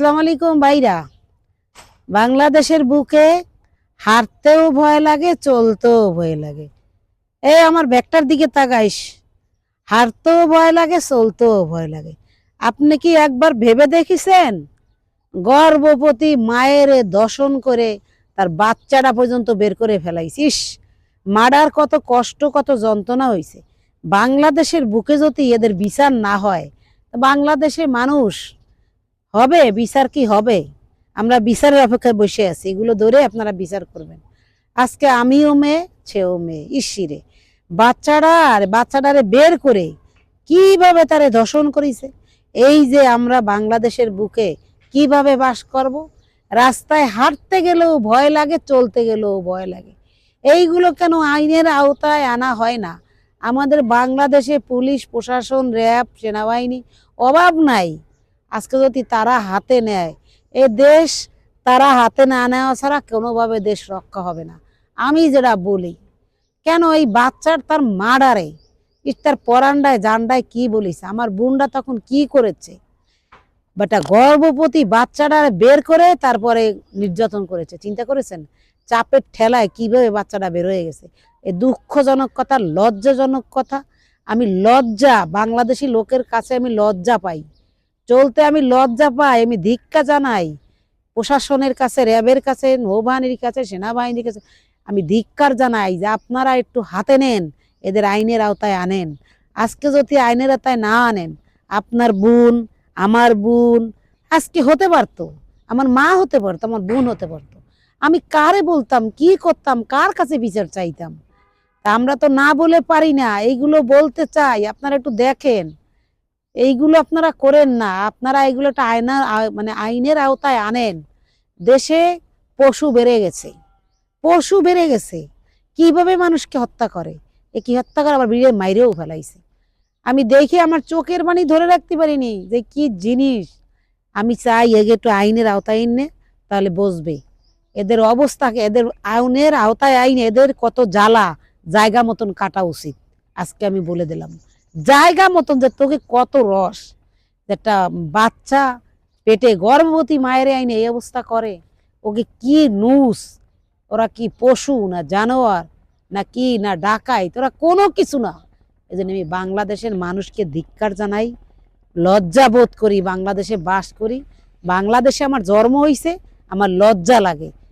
আসসালামু আলাইকুম ভাইরা। বাংলাদেশের বুকে হাঁটতেও ভয় লাগে, চলতেও ভয় লাগে। এই আমার ব্যাগটার দিকে তাকাইস। হাঁটতেও ভয় লাগে, চলতেও ভয় লাগে। আপনি কি একবার ভেবে দেখিছেন গর্ভবতী মায়ের দর্শন করে তার বাচ্চাটা পর্যন্ত বের করে ফেলাইছিস? মাডার কত কষ্ট, কত যন্ত্রণা হয়েছে। বাংলাদেশের বুকে যদি এদের বিচার না হয়, বাংলাদেশের মানুষ হবে বিচার কি হবে? আমরা বিচারের অপেক্ষায় বসে আছি, এগুলো ধরে আপনারা বিচার করবেন। আজকে আমিও মেয়ে, সেও মেয়ে, ইসিরে বাচ্চাটারে বের করে কিভাবে তারে ধর্ষণ করেছে। এই যে আমরা বাংলাদেশের বুকে কিভাবে বাস করব? রাস্তায় হাঁটতে গেলেও ভয় লাগে, চলতে গেলেও ভয় লাগে। এইগুলো কেন আইনের আওতায় আনা হয় না? আমাদের বাংলাদেশে পুলিশ প্রশাসন, র্যাব, সেনাবাহিনী অভাব নাই। আজকে যদি তারা হাতে নেয় এ দেশ, তারা হাতে না নেওয়া ছাড়া কোনোভাবে দেশ রক্ষা হবে না। আমি যেটা বলি, কেন এই বাচ্চার তার মাডারে তার পরান্ডায় জান্ডায় কি বলিস, আমার বোনটা তখন কি করেছে? বাটা গর্ভবতী বাচ্চাটা বের করে তারপরে নির্যাতন করেছে, চিন্তা করেছেন? চাপের ঠেলায় কিভাবে বাচ্চাটা বের হয়ে গেছে। এ দুঃখজনক কথা, লজ্জাজনক কথা। আমি লজ্জা, বাংলাদেশি লোকের কাছে আমি লজ্জা পাই, চলতে আমি লজ্জা পাই। আমি ধিক্কার জানাই প্রশাসনের কাছে, র্যাবের কাছে, নৌবাহিনীর কাছে, সেনাবাহিনীর কাছে আমি ধিক্কার জানাই যে আপনারা একটু হাতে নেন, এদের আইনের আওতায় আনেন। আজকে যদি আইনের আওতায় না আনেন, আপনার বোন, আমার বোন আজকে হতে পারতো, আমার মা হতে পারতো, আমার বোন হতে পারতো। আমি কারে বলতাম, কি করতাম, কার কাছে বিচার চাইতাম? তা আমরা তো না বলে পারি না, এইগুলো বলতে চাই। আপনারা একটু দেখেন, এইগুলো আপনারা করেন না। আপনারা এইগুলো একটা মানে আইনের আওতায় আনেন। দেশে পশু বেড়ে গেছে, পশু বেড়ে গেছে। কিভাবে মানুষকে হত্যা করে, এ কি হত্যা করে আবার বিড়ে মাইরেও ফেলাইছে। আমি দেখে আমার চোখের পানি ধরে রাখতে পারিনি যে কি জিনিস। আমি চাই এগে একটু আইনের আওতায় এনে, তাহলে বসবে এদের অবস্থাকে, এদের আইনের আওতায় আইনে এদের কত জ্বালা জায়গা মতন কাটা উচিত। আজকে আমি বলে দিলাম, জায়গা মতন, যে তোকে কত রস, একটা বাচ্চা পেটে গর্ভবতী মায়ের আইনে এই অবস্থা করে। ওকে কি নুস, ওরা কি পশু না জানোয়ার, না কি না ডাকাই, তোরা কোনো কিছু না। এই জন্য আমি বাংলাদেশের মানুষকে ধিক্কার জানাই, লজ্জা বোধ করি। বাংলাদেশে বাস করি, বাংলাদেশে আমার জন্ম হয়েছে, আমার লজ্জা লাগে।